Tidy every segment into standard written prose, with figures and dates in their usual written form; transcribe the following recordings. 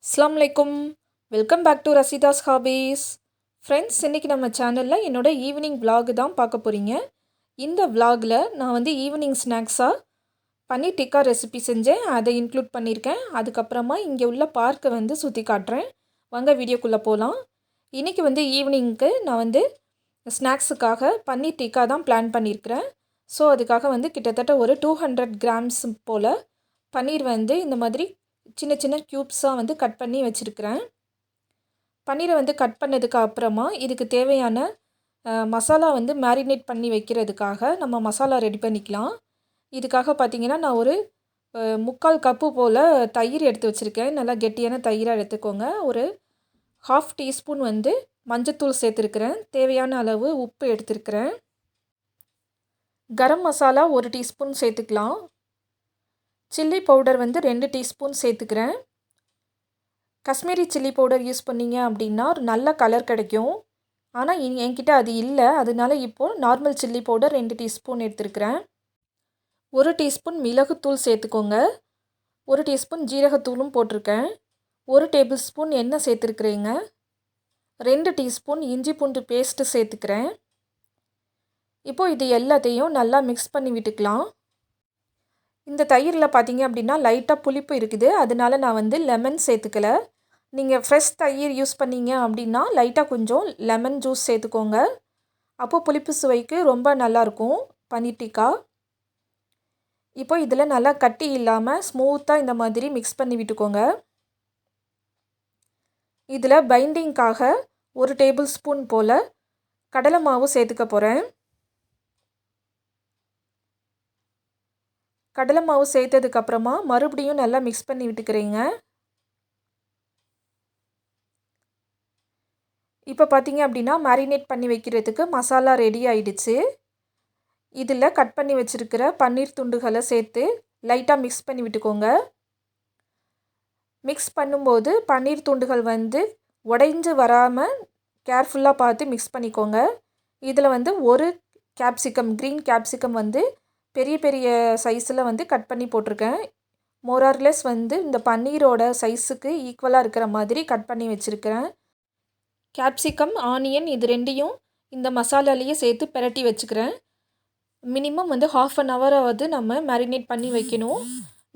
அஸ்ஸலாமு அலைக்கும். Welcome back to Rasheeda's hobbies. Friends, இன்றைக்கி நம்ம சேனலில் என்னோடய ஈவினிங் vlog தான் பார்க்க போகிறீங்க. இந்த vlogல நான் வந்து ஈவினிங் ஸ்நாக்ஸாக பன்னீர் டிக்கா ரெசிபி செஞ்சேன். அதை இன்க்ளூட் பண்ணியிருக்கேன். அதுக்கப்புறமா இங்கே உள்ள பார்க்கை வந்து சுற்றி காட்டுறேன். வாங்க வீடியோக்குள்ளே போகலாம். இன்றைக்கி வந்து ஈவினிங்க்கு நான் வந்து ஸ்நாக்ஸுக்காக பன்னீர் டிக்கா தான் பிளான் பண்ணியிருக்கிறேன். ஸோ அதுக்காக வந்து கிட்டத்தட்ட ஒரு 200 கிராம்ஸ் போல் பன்னீர் வந்து இந்த மாதிரி சின்ன சின்ன க்யூப்ஸாக வந்து கட் பண்ணி வச்சுருக்கிறேன். பன்னீரை வந்து கட் பண்ணதுக்கு அப்புறமா இதுக்கு தேவையான மசாலா வந்து மேரினேட் பண்ணி வைக்கிறதுக்காக நம்ம மசாலா ரெடி பண்ணிக்கலாம். இதுக்காக பார்த்திங்கன்னா நான் ஒரு 3/4 கப்பு போல் தயிர் எடுத்து வச்சுருக்கேன். நல்லா கெட்டியான தயிராக எடுத்துக்கோங்க. ஒரு 1/2 டீஸ்பூன் வந்து மஞ்சத்தூள் சேர்த்துருக்கிறேன். தேவையான அளவு உப்பு எடுத்துருக்கிறேன். கரம் மசாலா 1 டீஸ்பூன் சேர்த்துக்கலாம். சில்லி பவுடர் வந்து 2 டீஸ்பூன் சேர்த்துக்கிறேன். காஷ்மீரி சில்லி பவுடர் யூஸ் பண்ணிங்க அப்படின்னா ஒரு நல்ல கலர் கிடைக்கும். ஆனால் என்கிட்ட அது இல்லை. அதனால இப்போது நார்மல் சில்லி பவுடர் 2 டீஸ்பூன் எடுத்துருக்கிறேன். 1 டீஸ்பூன் மிளகுத்தூள் சேர்த்துக்கோங்க. 1 டீஸ்பூன் ஜீரகத்தூளும் போட்டிருக்கேன். 1 டேபிள் ஸ்பூன் எண்ணெய் சேர்த்துருக்குறேங்க. 2 டீஸ்பூன் இஞ்சி பூண்டு பேஸ்ட்டு சேர்த்துக்கிறேன். இப்போது இது எல்லாத்தையும் நல்லா மிக்ஸ் பண்ணி விட்டுக்கலாம். இந்த தயிரில் பார்த்திங்க அப்படின்னா லைட்டாக புளிப்பு இருக்குது. அதனால நான் வந்து லெமன் சேர்த்துக்கல. நீங்கள் ஃப்ரெஷ் தயிர் யூஸ் பண்ணிங்க அப்படின்னா லைட்டாக கொஞ்சம் லெமன் ஜூஸ் சேர்த்துக்கோங்க. அப்போது புளிப்பு சுவைக்கு ரொம்ப நல்லாயிருக்கும் பன்னீர் டிக்கா. இப்போ இதில் நல்லா கட்டி இல்லாமல் ஸ்மூத்தாக இந்த மாதிரி மிக்ஸ் பண்ணி விட்டுக்கோங்க. இதில் பைண்டிங்காக 1 டேபிள் ஸ்பூன் போல் கடலை மாவு சேர்த்துக்க போகிறேன். கடலை மாவு சேர்த்ததுக்கப்புறமா மறுபடியும் நல்லா மிக்ஸ் பண்ணி விட்டுக்கிறேங்க. இப்போ பார்த்திங்க அப்படின்னா மேரினேட் பண்ணி வைக்கிறதுக்கு மசாலா ரெடி ஆகிடுச்சு. இதில் கட் பண்ணி வச்சுருக்கிற பன்னீர் துண்டுகளை சேர்த்து லைட்டாக மிக்ஸ் பண்ணி விட்டுக்கோங்க. மிக்ஸ் பண்ணும்போது பன்னீர் துண்டுகள் வந்து உடைஞ்சு வராமல் கேர்ஃபுல்லாக பார்த்து மிக்ஸ் பண்ணிக்கோங்க. இதில் வந்து ஒரு க்ரீன் கேப்சிகம் வந்து பெரிய பெரிய சைஸில் வந்து கட் பண்ணி போட்டிருக்கேன். மோரார்லெஸ் வந்து இந்த பன்னீரோட சைஸுக்கு ஈக்குவலாக இருக்கிற மாதிரி கட் பண்ணி வச்சுருக்கிறேன். கேப்சிகம், ஆனியன் இது ரெண்டையும் இந்த மசாலாலேயே சேர்த்து பிரட்டி வச்சுக்கிறேன். மினிமம் வந்து 1/2 அன் ஹவராவது நம்ம மேரினேட் பண்ணி வைக்கணும்.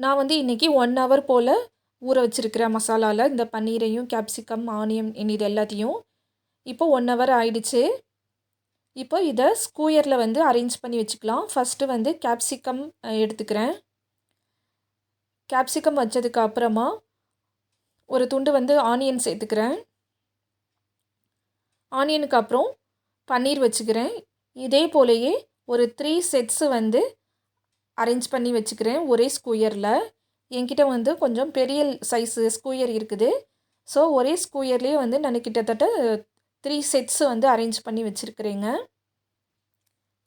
நான் வந்து இன்றைக்கி 1 ஹவர் போல் ஊற வச்சுருக்கிறேன் மசாலாவில் இந்த பன்னீரையும் கேப்சிகம், ஆனியன் இது எல்லாத்தையும். இப்போது 1 ஹவர் ஆயிடுச்சு. இப்போ இதை ஸ்கூயரில் வந்து அரேஞ்ச் பண்ணி வச்சுக்கலாம். ஃபஸ்ட்டு வந்து கேப்சிகம் எடுத்துக்கிறேன். கேப்சிகம் வச்சதுக்கு அப்புறமா ஒரு துண்டு வந்து ஆனியன் சேர்த்துக்கிறேன். ஆனியனுக்கு அப்புறம் பன்னீர் வச்சுக்கிறேன். இதே போலயே ஒரு 3 செட்ஸு வந்து அரேஞ்ச் பண்ணி வச்சுக்கிறேன் ஒரே ஸ்கூயரில். என்கிட்ட வந்து கொஞ்சம் பெரிய சைஸு ஸ்கூயர் இருக்குது. ஸோ ஒரே ஸ்கூயர்லேயே வந்து நான் கிட்டத்தட்ட 3 செட்ஸு வந்து அரேஞ்ச் பண்ணி வச்சுருக்கிறேங்க.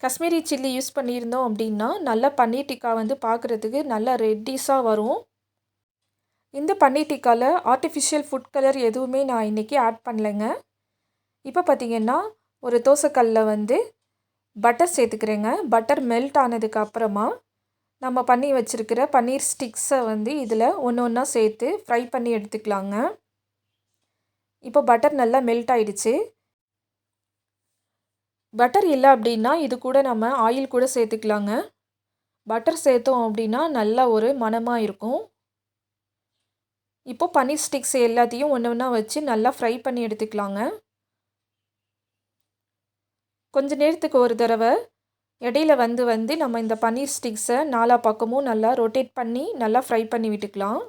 காஷ்மீரி சில்லி யூஸ் பண்ணியிருந்தோம் அப்படின்னா நல்லா பன்னீர் டிக்கா வந்து பார்க்குறதுக்கு நல்லா ரெட்டிஸாக வரும். இந்த பன்னீர் டிக்காவில் ஆர்டிஃபிஷியல் ஃபுட் கலர் எதுவுமே நான் இன்றைக்கி ஆட் பண்ணலைங்க. இப்போ பார்த்திங்கன்னா ஒரு தோசைக்கல்லில் வந்து பட்டர் சேர்த்துக்கிறேங்க. பட்டர் மெல்ட் ஆனதுக்கு அப்புறமா நம்ம பண்ணி வச்சுருக்கிற பன்னீர் ஸ்டிக்ஸை வந்து இதில் ஒன்று ஒன்றா சேர்த்து ஃப்ரை பண்ணி எடுத்துக்கலாங்க. இப்போ பட்டர் நல்லா மெல்ட் ஆகிடுச்சு. பட்டர் இல்லை அப்படின்னா இது கூட நம்ம ஆயில் கூட சேர்த்துக்கலாங்க. பட்டர் சேர்த்தோம் அப்படின்னா நல்லா ஒரு மணமாக இருக்கும். இப்போது பன்னீர் ஸ்டிக்ஸ் எல்லாத்தையும் ஒன்று ஒன்றா வச்சு நல்லா ஃப்ரை பண்ணி எடுத்துக்கலாங்க. கொஞ்ச நேரத்துக்கு ஒரு தடவை இடையில வந்து நம்ம இந்த பன்னீர் ஸ்டிக்ஸை 4 பக்கமும் நல்லா ரொட்டேட் பண்ணி நல்லா ஃப்ரை பண்ணி விட்டுக்கலாம்.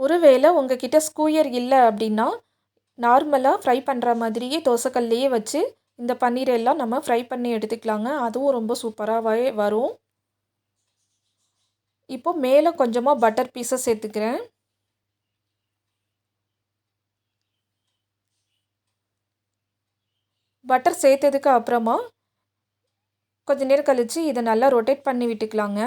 ஒருவேளை உங்ககிட்ட ஸ்கூயர் இல்லை அப்படின்னா நார்மலாக ஃப்ரை பண்ணுற மாதிரியே தோசைக்கல்லையே வச்சு இந்த பன்னீர் எல்லாம் நம்ம ஃப்ரை பண்ணி எடுத்துக்கலாங்க. அதுவும் ரொம்ப சூப்பராகவே வரும். இப்போ மேலே கொஞ்சமாக பட்டர் பீஸை சேர்த்துக்கிறேன். பட்டர் சேர்த்ததுக்கு அப்புறமா கொஞ்ச நேரம் கழித்து இதை நல்லா ரொட்டேட் பண்ணி விட்டுக்கலாங்க.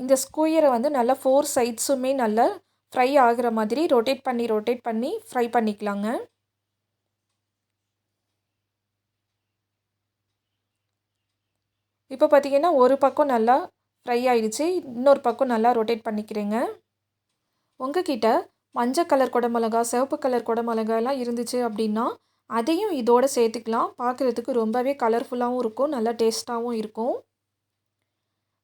இந்த ஸ்கூயரை வந்து நல்லா 4 சைட்ஸுமே நல்லா ஃப்ரை ஆகிற மாதிரி ரொட்டேட் பண்ணி ஃப்ரை பண்ணிக்கலாங்க. இப்போ பார்த்திங்கன்னா ஒரு பக்கம் நல்லா ஃப்ரை ஆகிடுச்சு. இன்னொரு பக்கம் நல்லா ரொட்டேட் பண்ணிக்கிறேங்க. உங்ககிட்ட மஞ்சள் கலர் குடமிளகா, சிவப்பு கலர் குடமிளகாலாம் இருந்துச்சு அப்படின்னா அதையும் இதோட சேர்த்துக்கலாம். பார்க்குறதுக்கு ரொம்பவே கலர்ஃபுல்லாகவும் இருக்கும், நல்லா டேஸ்ட்டாகவும் இருக்கும்.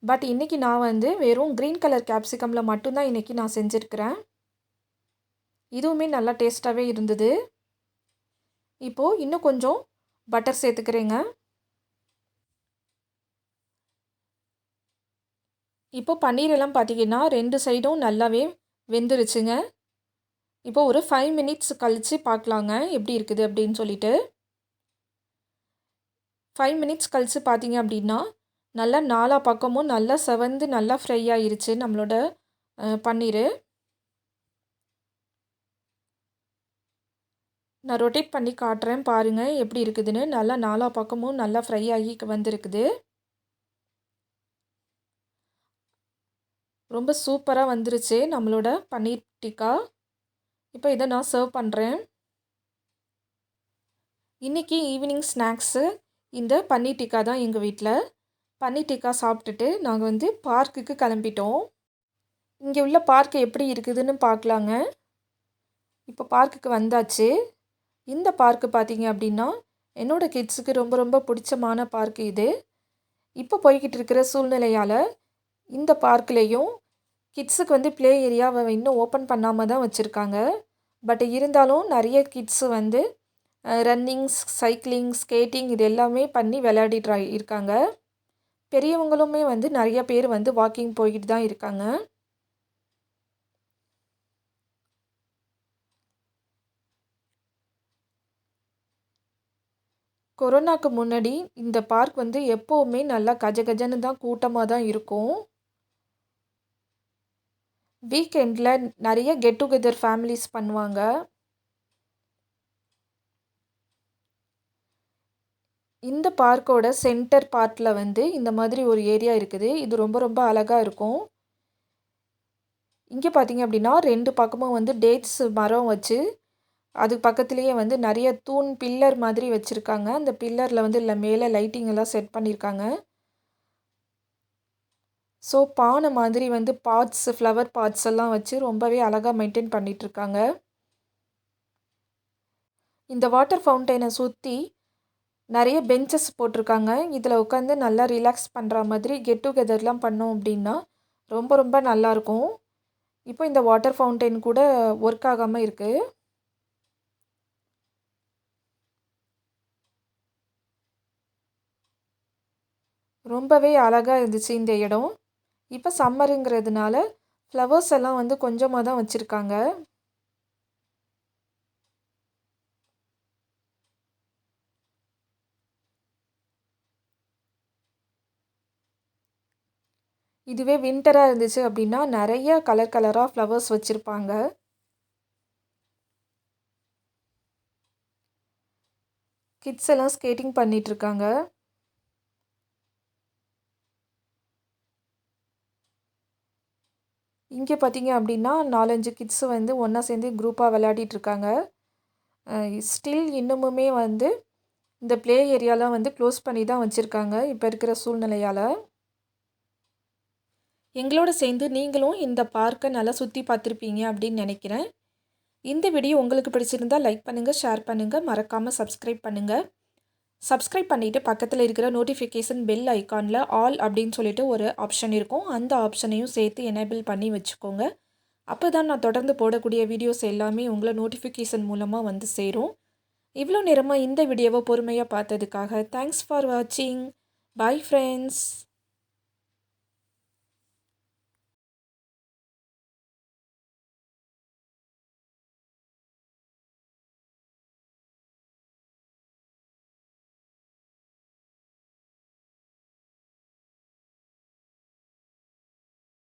பட் இன்றைக்கி நான் வந்து வெறும் க்ரீன் கலர் கேப்சிகமில் மட்டும்தான் இன்றைக்கி நான் செஞ்சுருக்கிறேன். இதுவுமே நல்லா டேஸ்ட்டாகவே இருந்தது. இப்போது இன்னும் கொஞ்சம் பட்டர் சேர்த்துக்கிறேங்க. இப்போ பன்னீர் எல்லாம் பார்த்தீங்கன்னா 2 சைடும் நல்லாவே வெந்துருச்சுங்க. இப்போ ஒரு 5 மினிட்ஸ் கழித்து பார்க்கலாங்க எப்படி இருக்குது அப்படின்னு சொல்லிட்டு. 5 மினிட்ஸ் கழித்து பார்த்தீங்க அப்படின்னா நல்லா 4 பக்கமும் நல்லா செவந்து நல்லா ஃப்ரை ஆயிருச்சு நம்மளோட பன்னீர். நான் ரொட்டேட் பண்ணி காட்டுறேன் பாருங்கள் எப்படி இருக்குதுன்னு. நல்லா 4 பக்கமும் நல்லா ஃப்ரை ஆகி வந்திருக்குது. ரொம்ப சூப்பராக வந்துருச்சு நம்மளோட பன்னீர் டிக்கா. இப்போ இதை நான் சர்வ் பண்ணுறேன். இன்றைக்கி ஈவினிங் ஸ்நாக்ஸு இந்த பன்னீர் டிக்கா தான் எங்கள் வீட்டில். பன்னீர் டிக்கா சாப்பிட்டுட்டு நாங்கள் வந்து பார்க்குக்கு கிளம்பிட்டோம். இங்கே உள்ள பார்க்கு எப்படி இருக்குதுன்னு பார்க்கலாங்க. இப்போ பார்க்குக்கு வந்தாச்சு. இந்த பார்க்கு பார்த்தீங்க அப்படின்னா என்னோடய கிட்ஸுக்கு ரொம்ப ரொம்ப பிடிச்சமான பார்க்கு இது. இப்போ போய்கிட்டு இருக்கிற சூழ்நிலையால் இந்த பார்க்லேயும் கிட்ஸுக்கு வந்து ப்ளே ஏரியாவை இன்னும் ஓப்பன் பண்ணாமல் தான் வச்சுருக்காங்க. பட் இருந்தாலும் நிறைய கிட்ஸு வந்து ரன்னிங், சைக்கிளிங், ஸ்கேட்டிங் இது எல்லாமே பண்ணி விளையாடிட்டு இருக்காங்க. பெரியவங்களுமே வந்து நிறைய பேர் வந்து வாக்கிங் போய்கிட்டு தான் இருக்காங்க. கொரோனாக்கு முன்னாடி இந்த பார்க் வந்து எப்போவுமே நல்லா கஜகஜன்னு தான் கூட்டமாக தான் இருக்கும். வீக்கெண்டில் நிறைய கெட் டுகெதர் ஃபேமிலிஸ் பண்ணுவாங்க. இந்த பார்க்கோட சென்டர் பார்ட்டில் வந்து இந்த மாதிரி ஒரு ஏரியா இருக்குது. இது ரொம்ப ரொம்ப அழகாக இருக்கும். இங்கே பார்த்தீங்க அப்படின்னா 2 பக்கமும் வந்து டேட்ஸ் மரம் வச்சு அதுக்கு பக்கத்துலேயே வந்து நிறைய தூண் பில்லர் மாதிரி வச்சுருக்காங்க. அந்த பில்லரில் வந்து மேலே லைட்டிங் எல்லாம் செட் பண்ணியிருக்காங்க. ஸோ பானை மாதிரி வந்து பாட்ஸ், ஃப்ளவர் பாட்ஸ் எல்லாம் வச்சு ரொம்பவே அழகாக மெயின்டைன் பண்ணிகிட்ருக்காங்க. இந்த வாட்டர் ஃபவுண்டெயினை சுற்றி நிறைய பெஞ்சஸ் போட்டிருக்காங்க. இதில் உட்காந்து நல்லா ரிலாக்ஸ் பண்ணுற மாதிரி கெட் டுகெதர்லாம் பண்ணோம் அப்படின்னா ரொம்ப ரொம்ப நல்லாயிருக்கும். இப்போ இந்த வாட்டர் ஃபவுண்டெயின் கூட ஒர்க் ஆகாமல் இருக்குது. ரொம்பவே அழகாக இருந்துச்சு இந்த இடம். இப்போ சம்மருங்கிறதுனால ஃப்ளவர்ஸ் எல்லாம் வந்து கொஞ்சமாக தான் வச்சுருக்காங்க. இதுவே வின்டராக இருந்துச்சு அப்படின்னா நிறைய கலர் கலராக ஃப்ளவர்ஸ் வச்சுருப்பாங்க. கிட்ஸ் எல்லாம் ஸ்கேட்டிங் பண்ணிகிட்ருக்காங்க. இங்கே பார்த்தீங்க அப்படின்னா 4-5 கிட்ஸு வந்து ஒன்றா சேர்ந்து குரூப்பாக விளையாடிட்டுருக்காங்க. ஸ்டில் இன்னமுமே வந்து இந்த ப்ளே ஏரியாலாம் வந்து க்ளோஸ் பண்ணி தான் வச்சுருக்காங்க இப்போ இருக்கிற சூழ்நிலையால். எங்களோட சேர்ந்து நீங்களும் இந்த பார்க்கை நல்லா சுற்றி பார்த்துருப்பீங்க அப்படின்னு நினைக்கிறேன். இந்த வீடியோ உங்களுக்கு பிடிச்சிருந்தால் லைக் பண்ணுங்கள், ஷேர் பண்ணுங்கள், மறக்காமல் சப்ஸ்கிரைப் பண்ணுங்கள். சப்ஸ்கிரைப் பண்ணிவிட்டு பக்கத்தில் இருக்கிற நோட்டிஃபிகேஷன் பெல் ஐக்கானில் ஆல் அப்படின்னு சொல்லிட்டு ஒரு ஆப்ஷன் இருக்கும். அந்த ஆப்ஷனையும் சேர்த்து எனேபிள் பண்ணி வச்சுக்கோங்க. அப்போ தான் நான் தொடர்ந்து போடக்கூடிய வீடியோஸ் எல்லாமே உங்களை நோட்டிஃபிகேஷன் மூலமாக வந்து சேரும். இவ்வளோ நேரமாக இந்த வீடியோவை பொறுமையாக பார்த்ததுக்காக தேங்க்ஸ் ஃபார் வாட்சிங். Bye friends.